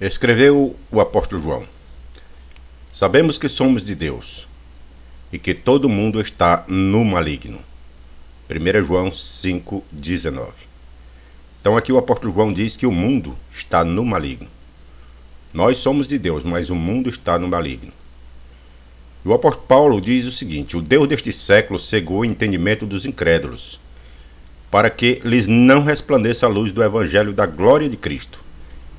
Escreveu o apóstolo João: Sabemos que somos de Deus e que todo mundo está no maligno. 1 João 5,19. Então aqui o apóstolo João diz que o mundo está no maligno. Nós somos de Deus, mas o mundo está no maligno. E o apóstolo Paulo diz o seguinte: o Deus deste século cegou o entendimento dos incrédulos, para que lhes não resplandeça a luz do evangelho da glória de Cristo,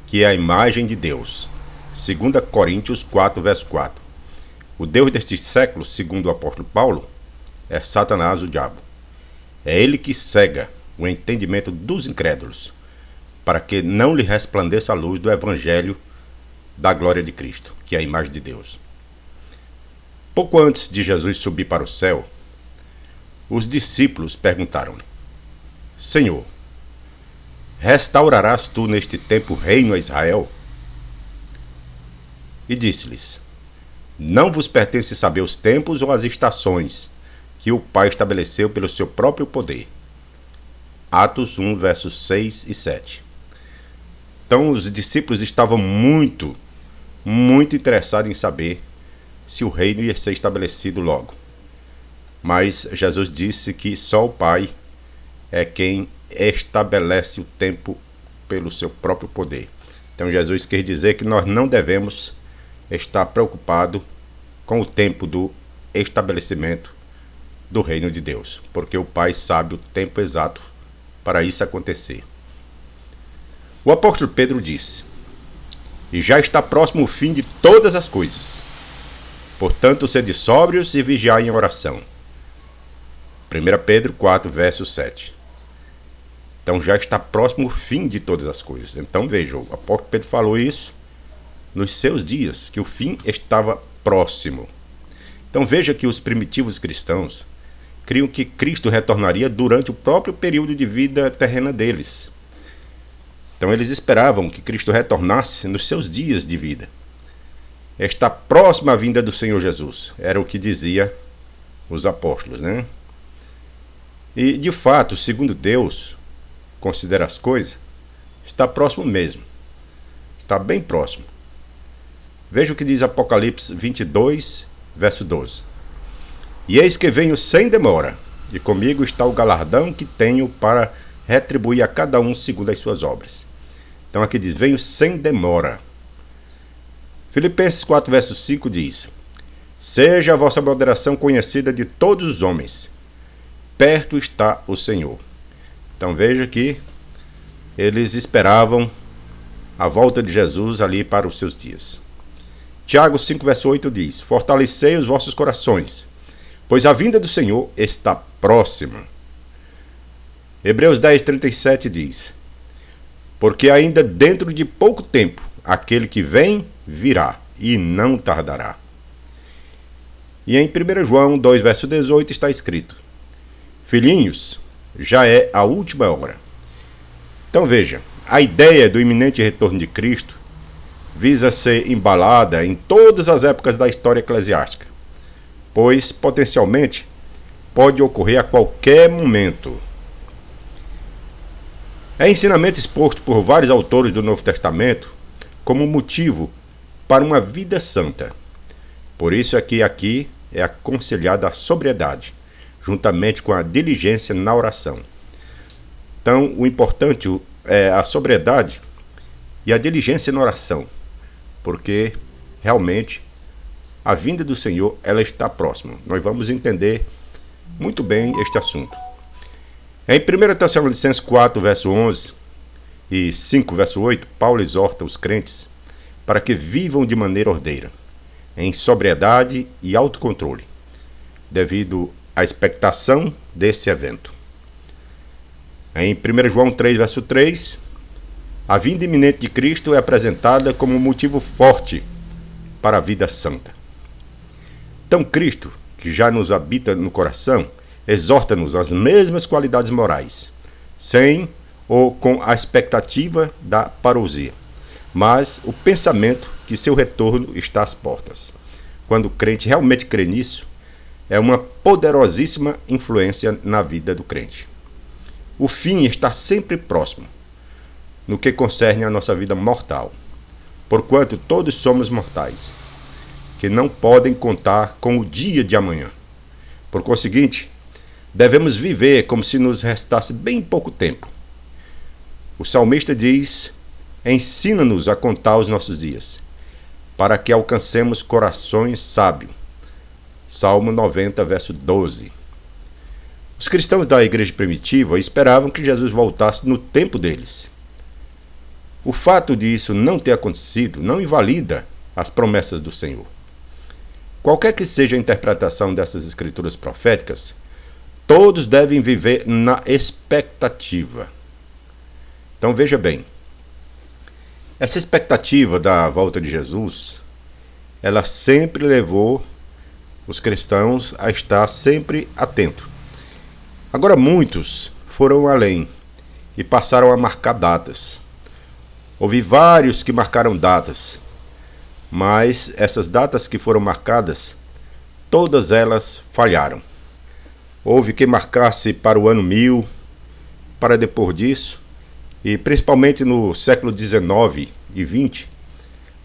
que é a imagem de Deus. 2 Coríntios 4, verso 4. O Deus deste século, segundo o apóstolo Paulo, é Satanás, o diabo. É ele que cega o entendimento dos incrédulos, para que não lhe resplandeça a luz do evangelho da glória de Cristo, que é a imagem de Deus. Pouco antes de Jesus subir para o céu, os discípulos perguntaram-lhe: Senhor, restaurarás tu neste tempo o reino a Israel? E disse-lhes: Não vos pertence saber os tempos ou as estações que o Pai estabeleceu pelo seu próprio poder. Atos 1, versos 6 e 7. Então os discípulos estavam muito interessados em saber se o reino ia ser estabelecido logo. Mas Jesus disse que só o Pai é quem estabelece o tempo pelo seu próprio poder. Então Jesus quer dizer que nós não devemos estar preocupados com o tempo do estabelecimento do reino de Deus, porque o Pai sabe o tempo exato para isso acontecer. O apóstolo Pedro disse: E já está próximo o fim de todas as coisas. Portanto, sede sóbrios e vigiai em oração. 1 Pedro 4, verso 7. Então já está próximo o fim de todas as coisas. Então vejam, o apóstolo Pedro falou isso nos seus dias, que o fim estava próximo. Então veja que os primitivos cristãos criam que Cristo retornaria durante o próprio período de vida terrena deles. Então eles esperavam que Cristo retornasse nos seus dias de vida. Está próxima a vinda do Senhor Jesus, era o que dizia os apóstolos, né? E de fato, segundo Deus considera as coisas, está próximo mesmo. Está bem próximo. Veja o que diz Apocalipse 22, verso 12. E eis que venho sem demora, e comigo está o galardão que tenho para retribuir a cada um segundo as suas obras. Então aqui diz: venho sem demora. Filipenses 4, verso 5 diz: Seja a vossa moderação conhecida de todos os homens. Perto está o Senhor. Então veja que eles esperavam a volta de Jesus ali para os seus dias. Tiago 5, verso 8 diz: Fortalecei os vossos corações, pois a vinda do Senhor está próxima. Hebreus 10, 37 diz: Porque ainda dentro de pouco tempo aquele que vem virá e não tardará. E em 1 João 2, verso 18 está escrito: Filhinhos, já é a última hora. Então veja, a ideia do iminente retorno de Cristo visa ser embalada em todas as épocas da história eclesiástica, pois potencialmente pode ocorrer a qualquer momento. É ensinamento exposto por vários autores do Novo Testamento como motivo para uma vida santa. Por isso é que aqui é aconselhada a sobriedade, juntamente com a diligência na oração. Então, o importante é a sobriedade e a diligência na oração, porque realmente a vinda do Senhor ela está próxima. Nós vamos entender muito bem este assunto. Em 1 Tessalonicenses 4, verso 11 e 5, verso 8, Paulo exorta os crentes para que vivam de maneira ordeira, em sobriedade e autocontrole, devido à expectação desse evento. Em 1 João 3, verso 3, a vinda iminente de Cristo é apresentada como um motivo forte para a vida santa. Então Cristo, que já nos habita no coração, exorta-nos às mesmas qualidades morais, sem ou com a expectativa da parousia, mas o pensamento que seu retorno está às portas. Quando o crente realmente crê nisso, é uma poderosíssima influência na vida do crente. O fim está sempre próximo, no que concerne à nossa vida mortal. porquanto todos somos mortais, que não podem contar com o dia de amanhã. Por conseguinte, devemos viver como se nos restasse bem pouco tempo. O salmista diz: ensina-nos a contar os nossos dias, para que alcancemos corações sábios. Salmo 90, verso 12. Os cristãos da igreja primitiva esperavam que Jesus voltasse no tempo deles. O fato de isso não ter acontecido não invalida as promessas do Senhor. Qualquer que seja a interpretação dessas escrituras proféticas, todos devem viver na expectativa. Então veja bem, essa expectativa da volta de Jesus, ela sempre levou os cristãos a estar sempre atentos. Agora muitos foram além e passaram a marcar datas. Houve vários que marcaram datas, mas essas datas que foram marcadas, todas elas falharam. Houve quem marcasse para o ano 1000, para depois disso, e principalmente no século XIX e XX,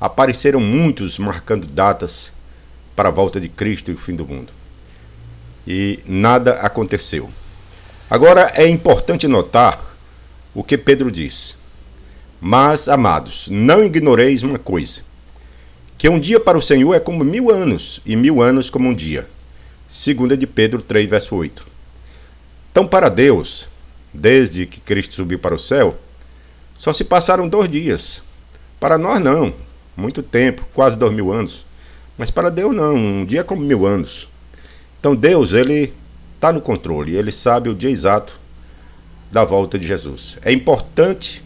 apareceram muitos marcando datas para a volta de Cristo e o fim do mundo. E nada aconteceu. Agora é importante notar o que Pedro diz. Mas, amados, não ignoreis uma coisa, que um dia para o Senhor é como 1000 anos, e 1000 anos como um dia. 2 de Pedro 3, verso 8. Então, para Deus, desde que Cristo subiu para o céu, só se passaram 2 dias. Para nós não, muito tempo, quase 2000 anos. Mas para Deus não, um dia é como 1000 anos. Então Deus, Ele está no controle, Ele sabe o dia exato da volta de Jesus. É importante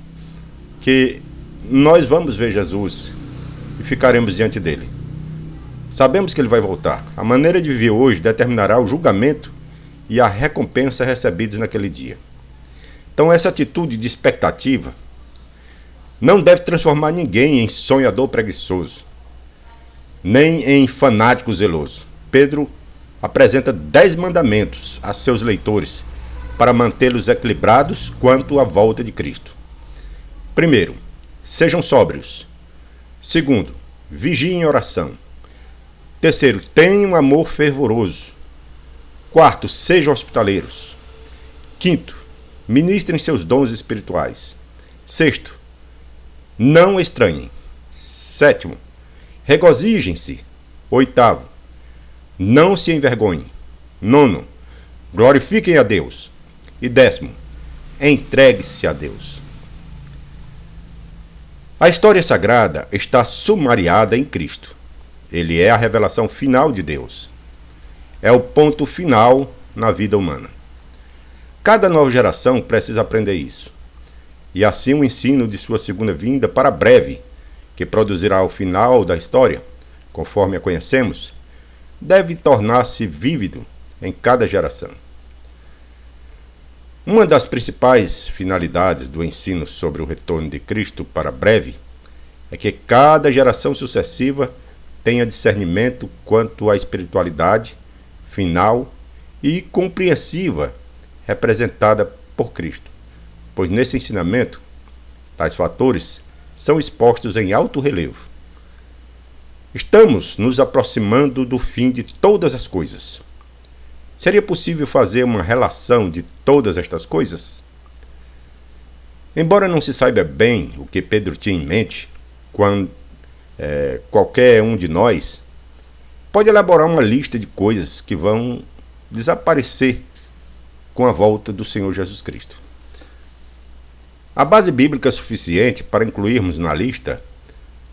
que nós vamos ver Jesus e ficaremos diante dele. Sabemos que ele vai voltar. A maneira de viver hoje determinará o julgamento e a recompensa recebidos naquele dia. Então essa atitude de expectativa não deve transformar ninguém em sonhador preguiçoso, nem em fanático zeloso. Pedro apresenta 10 mandamentos a seus leitores para mantê-los equilibrados quanto à volta de Cristo. Primeiro, sejam sóbrios. Segundo, vigiem em oração. Terceiro, tenham amor fervoroso. Quarto, sejam hospitaleiros. Quinto, ministrem seus dons espirituais. Sexto, não estranhem. Sétimo, regozijem-se. Oitavo, não se envergonhem. Nono, glorifiquem a Deus. E 10º, entregue-se a Deus. A história sagrada está sumariada em Cristo. Ele é a revelação final de Deus. É o ponto final na vida humana. Cada nova geração precisa aprender isso. E assim o ensino de sua segunda vinda para breve, que produzirá o final da história, conforme a conhecemos, deve tornar-se vívido em cada geração. Uma das principais finalidades do ensino sobre o retorno de Cristo para breve é que cada geração sucessiva tenha discernimento quanto à espiritualidade final e compreensiva representada por Cristo, pois nesse ensinamento, tais fatores são expostos em alto relevo. Estamos nos aproximando do fim de todas as coisas. Seria possível fazer uma relação de todas estas coisas? Embora não se saiba bem o que Pedro tinha em mente, quando qualquer um de nós pode elaborar uma lista de coisas que vão desaparecer com a volta do Senhor Jesus Cristo. A base bíblica é suficiente para incluirmos na lista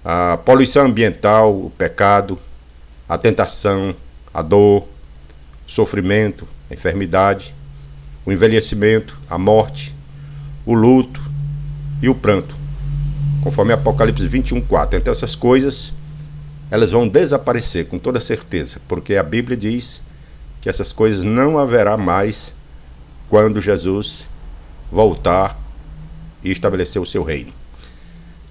a poluição ambiental, o pecado, a tentação, a dor, o sofrimento, a enfermidade, o envelhecimento, a morte, o luto e o pranto, conforme Apocalipse 21:4. Então essas coisas, elas vão desaparecer com toda certeza, porque a Bíblia diz que essas coisas não haverá mais quando Jesus voltar e estabelecer o seu reino.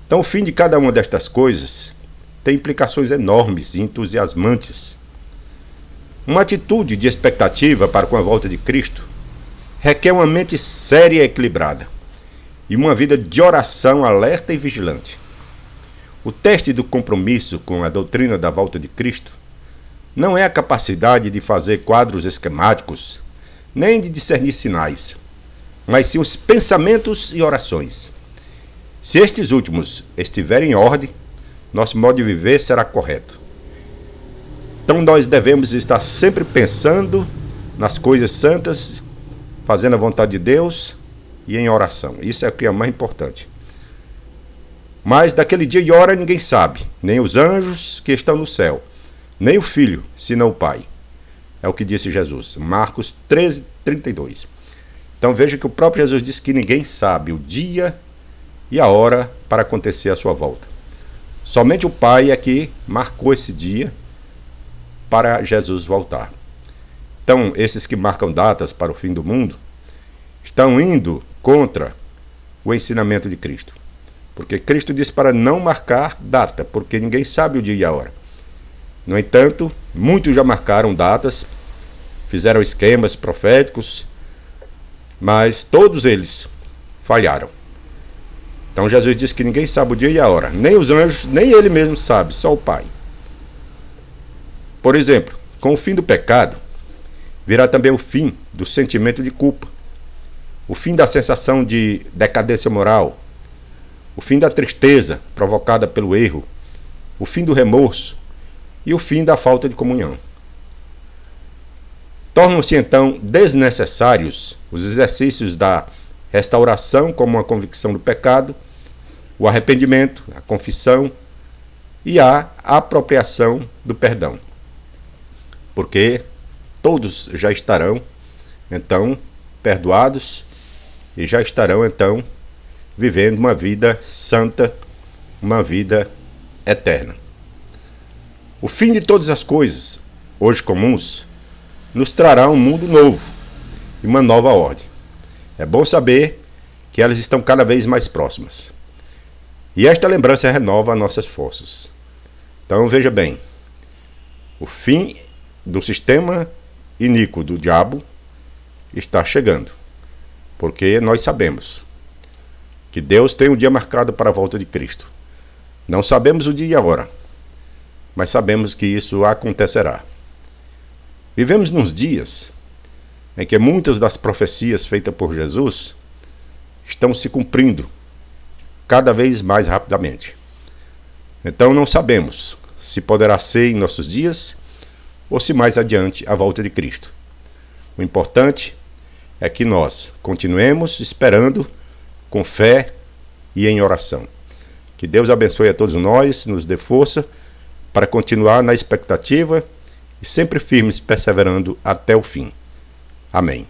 Então o fim de cada uma destas coisas tem implicações enormes e entusiasmantes. Uma atitude de expectativa para com a volta de Cristo requer uma mente séria e equilibrada e uma vida de oração alerta e vigilante. O teste do compromisso com a doutrina da volta de Cristo não é a capacidade de fazer quadros esquemáticos, nem de discernir sinais, mas sim os pensamentos e orações. Se estes últimos estiverem em ordem, nosso modo de viver será correto. Então nós devemos estar sempre pensando nas coisas santas, fazendo a vontade de Deus e em oração. Isso é o que é mais importante. Mas daquele dia e hora ninguém sabe, nem os anjos que estão no céu, nem o Filho, senão o Pai. É o que disse Jesus, Marcos 13:32. Então veja que o próprio Jesus disse que ninguém sabe o dia e a hora para acontecer a sua volta. Somente o Pai é que marcou esse dia para Jesus voltar. Então, esses que marcam datas para o fim do mundo estão indo contra o ensinamento de Cristo. Porque Cristo disse para não marcar data, porque ninguém sabe o dia e a hora. No entanto, muitos já marcaram datas, fizeram esquemas proféticos, mas todos eles falharam. Então Jesus disse que ninguém sabe o dia e a hora, nem os anjos, nem ele mesmo sabe, só o Pai. Por exemplo, com o fim do pecado, virá também o fim do sentimento de culpa, o fim da sensação de decadência moral, o fim da tristeza provocada pelo erro, o fim do remorso e o fim da falta de comunhão. Tornam-se então desnecessários os exercícios da restauração, como a convicção do pecado, o arrependimento, a confissão e a apropriação do perdão. Porque todos já estarão, então, perdoados e já estarão, então, vivendo uma vida santa, uma vida eterna. O fim de todas as coisas, hoje comuns, nos trará um mundo novo e uma nova ordem. É bom saber que elas estão cada vez mais próximas. E esta lembrança renova nossas forças. Então veja bem, o fim do sistema iníquo do diabo está chegando, porque nós sabemos que Deus tem um dia marcado para a volta de Cristo. Não sabemos o dia e a hora, mas sabemos que isso acontecerá. Vivemos nos dias em que muitas das profecias feitas por Jesus estão se cumprindo cada vez mais rapidamente. Então não sabemos se poderá ser em nossos dias ou se mais adiante a volta de Cristo. O importante é que nós continuemos esperando com fé e em oração. Que Deus abençoe a todos nós, nos dê força para continuar na expectativa e sempre firmes, perseverando até o fim. Amém.